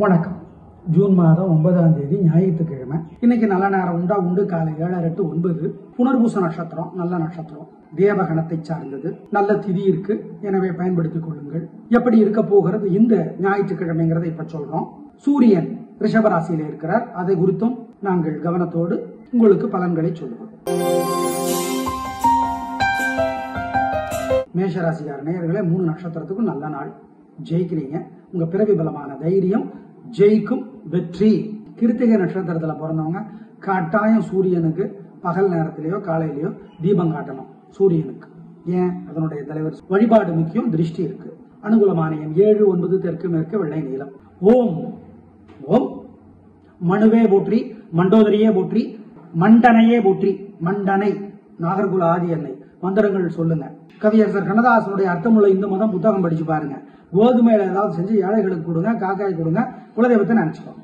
வணக்கம். ஜூன் மாதம் 9ஆம் தேதி ஞாயிற்றுக்கிழமை. இன்னைக்கு நல்ல நேரம் உண்டு. காலை 7:30 to 9. புனர்பூச நட்சத்திரம் நல்ல நட்சத்திரம், தேவகணத்தை சார்ந்தது. நல்ல திதி இருக்கு, எனவே பயன்படுத்திக் கொள்ளுங்கள். எப்படி இருக்க போகிறது இந்த ஞாயிற்றுக்கிழமைங்கிறத இப்ப சொல்றோம். சூரியன் ரிஷபராசியில இருக்கிறார். அதை குறித்தும் நாங்கள் கவனத்தோடு உங்களுக்கு பலன்களை சொல்லுவோம். மேஷராசிக்கார நேயர்களே, 3 நட்சத்திரத்துக்கும் நல்ல நாள். ஜெயிக்கிறீங்க. உங்க பிறவி பலமான தைரியம் ஜெயிக்கும், வெற்றி. கிருத்திகை நட்சத்திரத்துல பிறந்தவங்க கட்டாயம் சூரியனுக்கு பகல் நேரத்திலேயோ காலையிலேயோ தீபம் காட்டணும். சூரியனுக்கு ஏன்? அதனுடைய தலைவர் வழிபாடு முக்கியம். திருஷ்டி இருக்கு. அனுகூலமான எண் 7, 9, தெற்கு மேற்கு, வெள்ளை நீளம். ஓம் ஓம் மனுவே போற்றி, மண்டோதரியே போற்றி, மண்டனையே போற்றி. மண்டனை நாகர்குல ஆதி எண்ணெய். மந்திரங்கள் சொல்லுங்க. கவியரசர் கண்ணதாசனுடைய அர்த்தமுள்ள இந்து மதம் புத்தகம் படிச்சு பாருங்க. கோதுமையில ஏதாவது செஞ்சு ஏழைகளுக்கு கொடுங்க, காக்காய் கொடுங்க, குலதெய்வத்தை நினைச்சுக்கோங்க.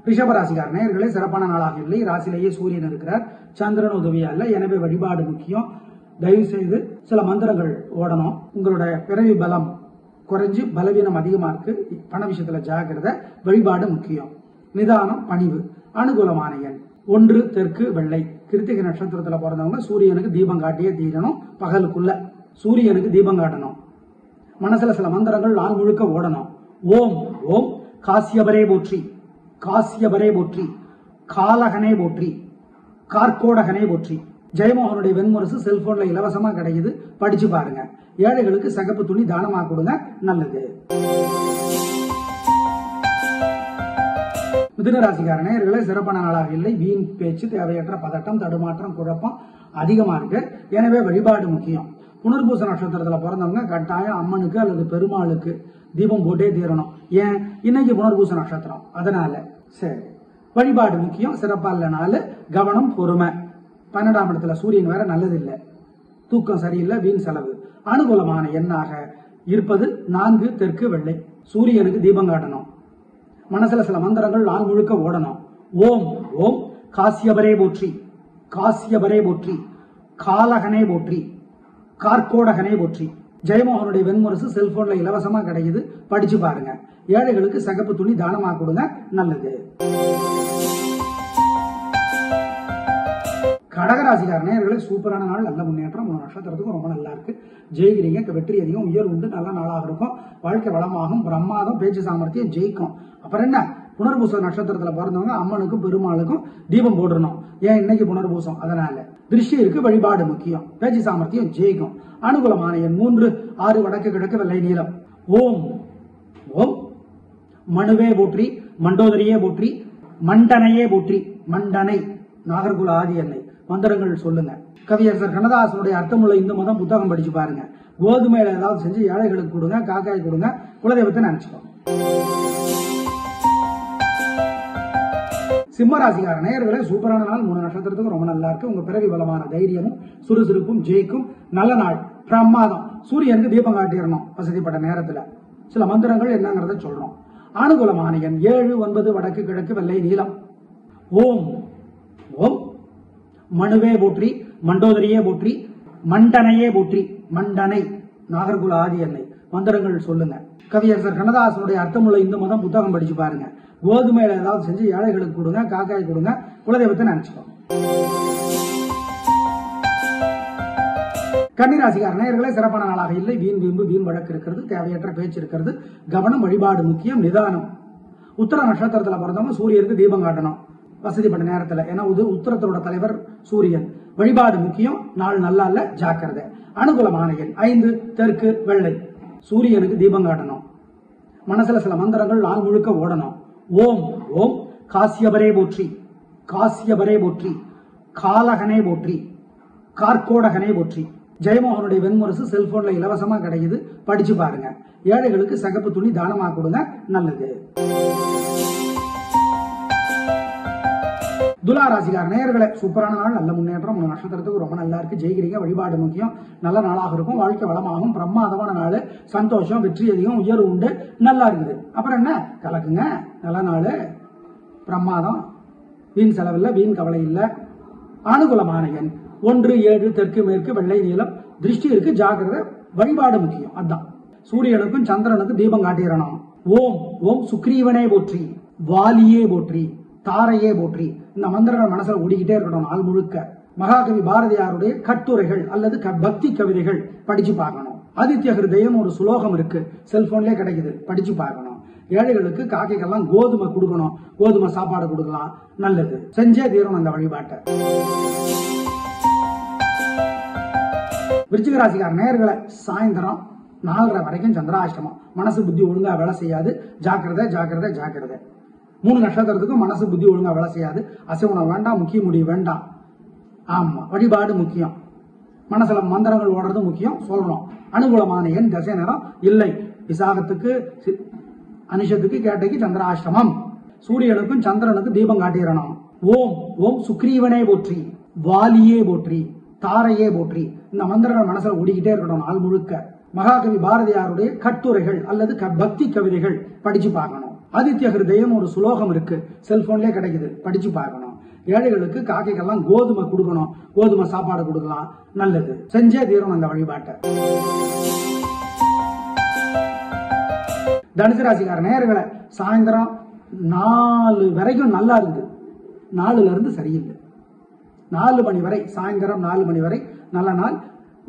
ரிஷபராசிக்கார நேயர்களே, சிறப்பான நாளாக இல்லை. ராசிலேயே சூரியன் இருக்கிறார். சந்திரன் உதவியா இல்ல, எனவே வழிபாடு முக்கியம். தயவு செய்து சில மந்திரங்கள் ஓடணும். உங்களுடைய பிறவி பலம் குறைஞ்சு பலவீனம் அதிகமா இருக்கு. பண விஷயத்துல ஜாக்கிரதை. வழிபாடு முக்கியம். நிதானம், பணிவு. அனுகூலமான எண் 1, தெற்கு, வெள்ளை. கிருத்திகை நட்சத்திரத்துல பிறந்தவங்க சூரியனுக்கு தீபம் காட்டியே தீரணும். பகலுக்குள்ள சூரியனுக்கு தீபம் காட்டணும். மனசுல சில மந்திரங்கள் நாள் முழுக்க ஓடணும். ஓம் ஓம் காசியபரே போற்றி, காசியபரே போற்றி, காலகனே போற்றி, கார்கோடகனே போற்றி. ஜெயமோகனுடைய வெண்முரசு செல்போன்ல இலவசமா கிடைக்குது, படிச்சு பாருங்க. ஏழைகளுக்கு சகப்பு துணி தானமா கொடுங்க, நல்லது. மிதுன ராசிக்கார நேயர்களே, சிறப்பான நாளாக இல்லை. வீண் பேச்சு, தேவையற்ற பதட்டம், தடுமாற்றம், குழப்பம் அதிகமா இருக்கு. எனவே வழிபாடு முக்கியம். புனர்பூச நட்சத்திரத்துல பிறந்தவங்க கட்டாயம் அம்மனுக்கு அல்லது பெருமாளுக்கு தீபம் போட்டே தீரணும். ஏன்? இன்னைக்கு புனர்பூச நட்சத்திரம், அதனால. சரி, வழிபாடு முக்கியம். சிறப்பா இல்லனால கவனம், பொறுமை. 12ஆம் இடத்துல சூரியன் வேற, நல்லது இல்லை. தூக்கம் சரியில்லை, வீண் செலவு. அனுகூலமான எண்ணாக இருப்பது 4, தெற்கு, வெள்ளை. சூரியனுக்கு தீபம் காட்டணும். மனசுல சில மந்திரங்கள் நாள் முழுக்க ஓடணும். ஓம் ஓம் காசியபரே போற்றி, காசியபரே போற்றி, காலகனே போற்றி, கார்கோடகனே போற்றி. ஜெயமோகனுடைய வெண்முரசு செல்போன்ல இலவசமா கிடைக்குது, படிச்சு பாருங்க. ஏழைகளுக்கு சகப்பு துணி தானமா கொடுங்க, நல்லது. கடகராசிக்கார நேயர்களே, சூப்பரான நாள், நல்ல முன்னேற்றம். 3 நட்சத்திரத்துக்கும் ரொம்ப நல்லா இருக்கு. ஜெயிக்கிறீங்க. வெற்றி அதிகம், உயர் உண்டு, நல்ல நாளாக இருக்கும். வாழ்க்கை வளமாகும், பிரம்மாதம், பேச்சு சாமர்த்தியம் ஜெயிக்கும். அப்புறம் என்ன? புனர்பூச நட்சத்திரத்துல பிறந்தவங்க அம்மனுக்கும் பெருமாளுக்கும் தீபம் போடணும். ஏன்? இன்னைக்கு புனர்பூசம், அதனால. திருஷ்டி இருக்கு, வழிபாடு முக்கியம். பேச்சு சாமர்த்தியம் ஜெயிக்கும். அனுகூலமான எண் 3, 6, வடக்கு கிழக்கு, வெள்ளை நீளம். ஓம் ஓம் மனுவே போற்றி, மண்டோதரியே போற்றி, மண்டனையே போற்றி. மண்டனை நாகர்குல ஆதி எண்ணெய். மந்திரங்கள் சொல்லுங்க. கவியரசர் கண்ணதாசனுடைய அர்த்தமுள்ள இந்து மதம் புத்தகம் படிச்சு பாருங்க. கோதுமையில ஏதாவது செஞ்சு ஏழைகளுக்கு கொடுங்க, காக்காய் கொடுங்க, குலதெய்வத்தை நினைச்சுக்கோங்க. சிம்மராசிக்கார நேயர்களே, சூப்பரான நாள். 3 நட்சத்திரத்துக்கும் ரொம்ப நல்லா இருக்கு. உங்க பிறவி பலமான தைரியமும் சுறுசுறுப்பும் ஜெயிக்கும். நல்ல நாள், பிரமாதம். சூரியனுக்கு தீபம் காட்டிடணும் வசதிப்பட்ட நேரத்துல. சில மந்திரங்கள் என்னங்கிறத சொல்றோம். அனுகூலமான எண் 7, 9, வடக்கு கிழக்கு, வெள்ளை நீளம். ஓம் ஓம் மனுவே போற்றி, மண்டோதரியே போற்றி, மண்டனையே போற்றி. மண்டனை நாகர்குல ஆதி எண்ணெய். மந்திரங்கள் சொல்லுங்க. கவியரசர் கண்ணதாசனுடைய அர்த்தமுள்ள இந்து மதம் புத்தகம் படிச்சு பாருங்க. கோதுமையில ஏதாவது செஞ்சு ஏழைகளுக்கு கொடுங்க, காக்காய் கொடுங்க, குலதெய்வத்தை நினைச்சுக்கோங்க. கன்னிராசிக்கார நேயர்களே, சிறப்பான நாளாக இல்லை. வீண் வீம்பு, வீண் வழக்கு இருக்கிறது, தேவையற்ற பேச்சு இருக்கிறது. கவனம், வழிபாடு முக்கியம். நிதானம். உத்தர நட்சத்திரத்துல பிறந்தவங்க சூரியனுக்கு தீபம் காட்டணும் வசதிப்பட்ட நேரத்துல. ஏன்னா உத்தரத்தோட தலைவர் சூரியன். வழிபாடு முக்கியம். நாள் நல்லா இல்ல, ஜாக்கிரதை. அனுகூலமான எண் 5, தெற்கு, வெள்ளை. சூரியனுக்கு தீபம் காட்டணும். மனசுல சில மந்திரங்கள் நாள் முழுக்க ஓடணும். ஓம் ஓம் காசியபரே போற்றி, காசியபரே போற்றி, காலகனே போற்றி, கார்கோடகனே போற்றி. ஜெயமோகனுடைய வெண்முரசு செல்போன்ல இலவசமா கிடைக்குது, படிச்சு பாருங்க. ஏழைகளுக்கு சகப்பு துணி தானமா கொடுங்க, நல்லது. துலா ராசிக்கார நேயர்களே, சூப்பரான நாள், நல்ல முன்னேற்றம். 3 நட்சத்திரத்துக்கு ரொம்ப நல்லா இருக்கு. ஜெயிக்கிறீங்க. வழிபாடு முக்கியம். நல்ல நாளாக இருக்கும். வாழ்க்கை வளமாகும், பிரமாதமான நாள். சந்தோஷம், வெற்றி அதிகம், உயர்வு உண்டு, நல்லா இருக்குது. அப்புறம் என்ன? கலக்குங்க. நல்ல நாள், பிரமாதம். வீண் செலவில்லை, வீண் கவலை இல்லை. அனுகூலமான எண் 1, 7, தெற்கு மேற்கு, வெள்ளை நீளம். திருஷ்டி இருக்கு, ஜாக்கிரதை. வழிபாடு முக்கியம். அதான் சூரியனுக்கும் சந்திரனுக்கும் தீபம் காட்டிடணும். ஓம் ஓம் சுக்ரீவனே போற்றி, வாலியே போற்றி, தாரையே போற்றி. இந்த மந்திரங்கள் மனசுல ஓடிக்கிட்டே இருக்கணும் நாள் முழுக்க. மகாகவி பாரதியாருடைய கட்டுரைகள் அல்லது பக்தி கவிதைகள் படிச்சு பார்க்கணும். ஆதித்ய ஹிருதயம் ஒரு சுலோகம் இருக்கு, செல்போன்லயே கிடைக்குது, படிச்சு பார்க்கணும். ஏழைகளுக்கு காக்கைக்கெல்லாம் கோதுமை கொடுக்கணும், கோதுமை சாப்பாடு கொடுக்கலாம், நல்லது. செஞ்சே தீரணும் அந்த வழிபாட்டை. விருச்சிக ராசிக்கார நேயர்களை சாயந்தரம் 4:30 வரைக்கும் சந்திராஷ்டமம். மனசு புத்தி ஒழுங்கா வேலை செய்யாது, ஜாக்கிரதை ஜாக்கிரதை ஜாக்கிரதை. 3 நட்சத்திரத்துக்கும் மனசு புத்தி ஒழுங்கா வேலை செய்யாது. அசைவனம் வேண்டாம், முக்கிய முடிவு வேண்டாம். ஆமா, வழிபாடு முக்கியம். மனசுல மந்திரங்கள் ஓடுறது முக்கியம். சொல்லணும். அனுகூலமான எண் திசை நேரம் இல்லை. விசாகத்துக்கு அனிஷத்துக்கு கேட்டைக்கு சந்திராஷ்டமம். சூரியனுக்கும் சந்திரனுக்கும் தீபம் காட்டிடணும். ஓம் ஓம் சுக்ரீவனே போற்றி, வாலியே போற்றி, தாரையே போற்றி. இந்த மந்திரங்கள் மனசுல ஓடிக்கிட்டே இருக்கணும் நாள் முழுக்க. மகாகவி பாரதியாருடைய கட்டுரைகள் அல்லது பக்தி கவிதைகள் படிச்சு பார்க்கணும். ஆதித்ய ஹிருதயம் ஒரு சுலோகம் இருக்கு, செல்போன்லயே கிடைக்குது, படிச்சு பார்க்கணும். ஏழைகளுக்கு காக்கைக்கெல்லாம் கோதுமை கொடுக்கணும், கோதுமை சாப்பாடு கொடுக்கலாம், நல்லது. செஞ்சே தீரணும் அந்த வழிபாட்டை. தனுசு ராசிக்கார நேயர்களை சாயந்தரம் 4 வரைக்கும் நல்லா இருந்து, 4ல இருந்து சரியில்லை. 4 மணி வரை, சாயந்தரம் 4 மணி வரை நல்ல நாள்.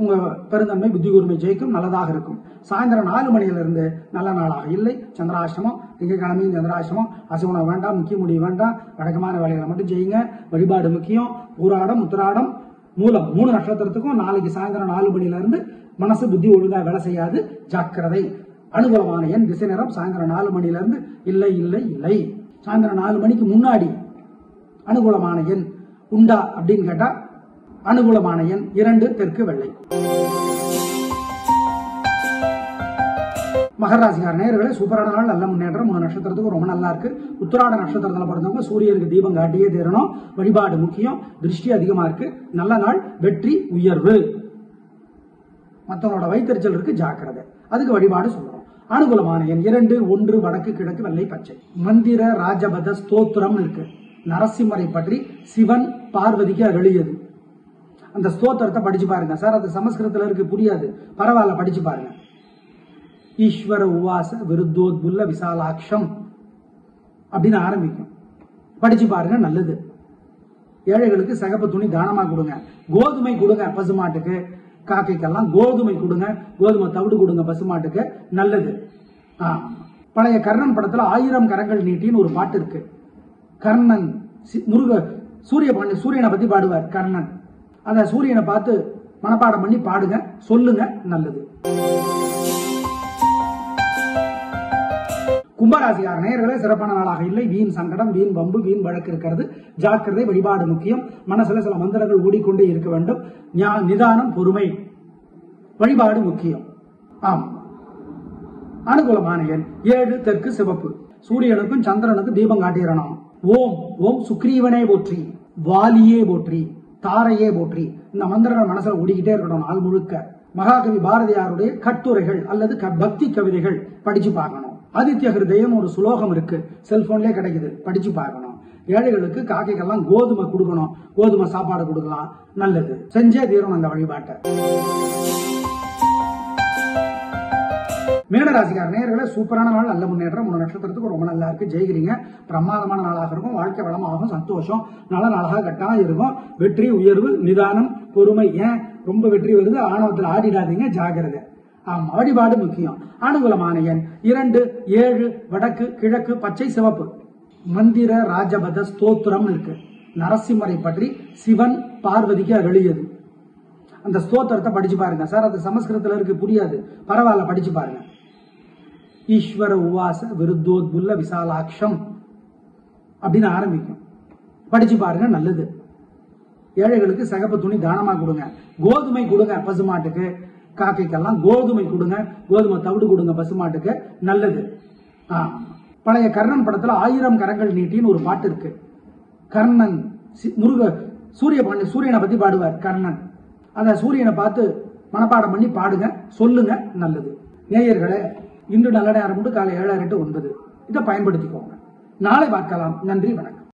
உங்க பெருந்தன்மை புத்தி கூர்மை ஜெயிக்கும், நல்லதாக இருக்கும். சாயந்தரம் 4 மணியிலிருந்து நல்ல நாளாக இல்லை. சந்திராஷ்டமம், திங்கட்கிழமையும் சந்திராஷ்டமம். அசைவனம் வேண்டாம், முக்கிய முடிவு வேண்டாம். வழக்கமான வேலைகளை மட்டும் செய்யுங்க. வழிபாடு முக்கியம். பூராடம், உத்திராடம், மூலம் 3 நட்சத்திரத்துக்கும் நாளைக்கு சாயந்தரம் 4 மணியிலிருந்து மனசு புத்தி ஒழுங்கா வேலை செய்யாது, ஜாக்கிரதை. அனுகூலமான எண் திசை நேரம் சாயந்தரம் 4 மணியிலிருந்து இல்லை இல்லை இல்லை. சாயந்தரம் 4 மணிக்கு முன்னாடி அனுகூலமான எண் உண்டா அப்படின்னு கேட்டா அனுகூலமான எண் 2 தெற்கு வெள்ளை. மகர ராசிக்கார நேயர்களே சூப்பரான நாள், நல்ல முன்னேற்றம். 3 நட்சத்திரத்துக்கும் ரொம்ப நல்லா இருக்கு. உத்திராட நட்சத்திரத்துல பிறந்தவங்க சூரியனுக்கு தீபம் காட்டியே தீரணும். வழிபாடு முக்கியம். திருஷ்டி அதிகமா இருக்கு. நல்ல நாள், வெற்றி, உயர்வு. மற்றவங்களோட வைத்தறிச்சல் இருக்கு, ஜாக்கிரதை. அதுக்கு வழிபாடு சொல்றோம். அனுகூலமான எண் 2 1 வடக்கு கிழக்கு வெள்ளை பச்சை. மந்திர ராஜபத ஸ்தோத்திரம் இருக்கு. நரசிம்மரை பற்றி சிவன் பார்வதிக்கு அருளியது. அந்த ஸ்தோத்திரத்தை படிச்சு பாருங்க. சார் அது சமஸ்கிருதத்துல இருக்கு, புரியாது, பரவாயில்ல, படிச்சு பாருங்க. ஈஸ்வர உவாச விருத்தோத்புல்ல விசாலாட்சம் அப்படின்னு ஆரம்பிக்கும். படிச்சு பாருங்க, நல்லது. ஏழைகளுக்கு சிகப்பு துணி தானமா கொடுங்க. கோதுமை கொடுங்க பசுமாட்டுக்கு, காக்கைக்கெல்லாம் கோதுமை கொடுங்க. கோதுமை தவிடு கொடுங்க பசுமாட்டுக்கு, நல்லது. பழைய கர்ணன் படத்துல 1000 கரங்கள் நீட்டின்னு ஒரு பாட்டு இருக்கு. கர்ணன் சூரியனை பத்தி பாடுவார் கர்ணன். அந்த சூரியனை பார்த்து மனப்பாடம் பண்ணி பாடுங்க, சொல்லுங்க, நல்லது. கும்பராசிக்கார நேயர்களே சிறப்பான நாளாக இல்லை. வீண் சங்கடம், வீண் வம்பு, வீண் வழக்கு இருக்கிறது, ஜாக்கிரதை. வழிபாடு முக்கியம். மனசுல சில மந்திரங்கள் ஓடிக்கொண்டே இருக்க வேண்டும். நிதானம், பொறுமை. வழிபாடு முக்கியம். ஆம். அனுகூலமான எண் 7 தெற்கு சிவப்பு. சூரியனுக்கும் சந்திரனுக்கும் தீபம் காட்டிடணும். ஓம் ஓம் சுக்ரீவனே போற்றி, வாலியே போற்றி, தாரையே போற்றி. இந்த மந்திரங்கள் மனசுல ஓடிக்கிட்டே இருக்கணும் நாள் முழுக்க. மகாகவி பாரதியாருடைய கட்டுரைகள் அல்லது பக்தி கவிதைகள் படிச்சு பார்க்கணும். ஆதித்ய ஹிருதயம் ஒரு சுலோகம் இருக்கு, செல்போன்லயே கிடைக்குது, படிச்சு பார்க்கணும். ஏழைகளுக்கு காக்கைக்கெல்லாம் கோதுமை கொடுக்கணும், கோதுமை சாப்பாடு கொடுக்கலாம், நல்லது. செஞ்சே தீரணும் அந்த வழிபாட்டை. மீனராசிக்கார நேயர்களே சூப்பரான நாள், நல்ல முன்னேற்றம். 3 நட்சத்திரத்துக்கு ரொம்ப நல்லா இருக்கு, ஜெயிக்கிறீங்க. பிரமாதமான நாளாக இருக்கும். வாழ்க்கை வளமாகும், சந்தோஷம், நல்ல நாளாக கட்டாயம் இருக்கும். வெற்றி, உயர்வு, நிதானம், பொறுமை. ஏன் ரொம்ப வெற்றி வருது, ஆணவத்தில் ஆடிடாதீங்க, ஜாகிரதை. ஆமா, வழிபாடு முக்கியம். அனுகூலமான எண் 2 7 வடக்கு கிழக்கு பச்சை சிவப்பு. மந்திர ராஜபத ஸ்தோத்திரம் இருக்கு. நரசிம்மரை பற்றி சிவன் பார்வதிக்கு அருளியது. அந்த ஸ்தோத்திரத்தை படிச்சு பாருங்க. சார் அது சமஸ்கிருதத்துல இருக்கு, புரியாது, பரவாயில்ல, படிச்சு பாருங்க. ஈஸ்வர உவாச விருத்தோத்புல்ல விசாலாட்சம் அப்படின்னு ஆரம்பிக்கும். படிச்சு பாருங்க, நல்லது. ஏழைகளுக்கு சிகப்பு துணி தானமா கொடுங்க. கோதுமை கொடுங்க பசுமாட்டுக்கு, காக்கைக்கெல்லாம் கோதுமை கொடுங்க. கோதுமை தவிடு கொடுங்க பசுமாட்டுக்கு, நல்லது. பழைய கர்ணன் படத்துல 1000 கரங்கள் நீட்டின்னு ஒரு பாட்டு இருக்கு. கர்ணன் சூரியனை பத்தி பாடுவார் கர்ணன். அந்த சூரியனை பார்த்து மனப்பாடம் பண்ணி பாடுங்க, சொல்லுங்க, நல்லது. நேயர்களே, இன்று நல்ல நேரம் காலை 7 to 9 இதை பயன்படுத்திக்கோங்க. நாளை பார்க்கலாம். நன்றி, வணக்கம்.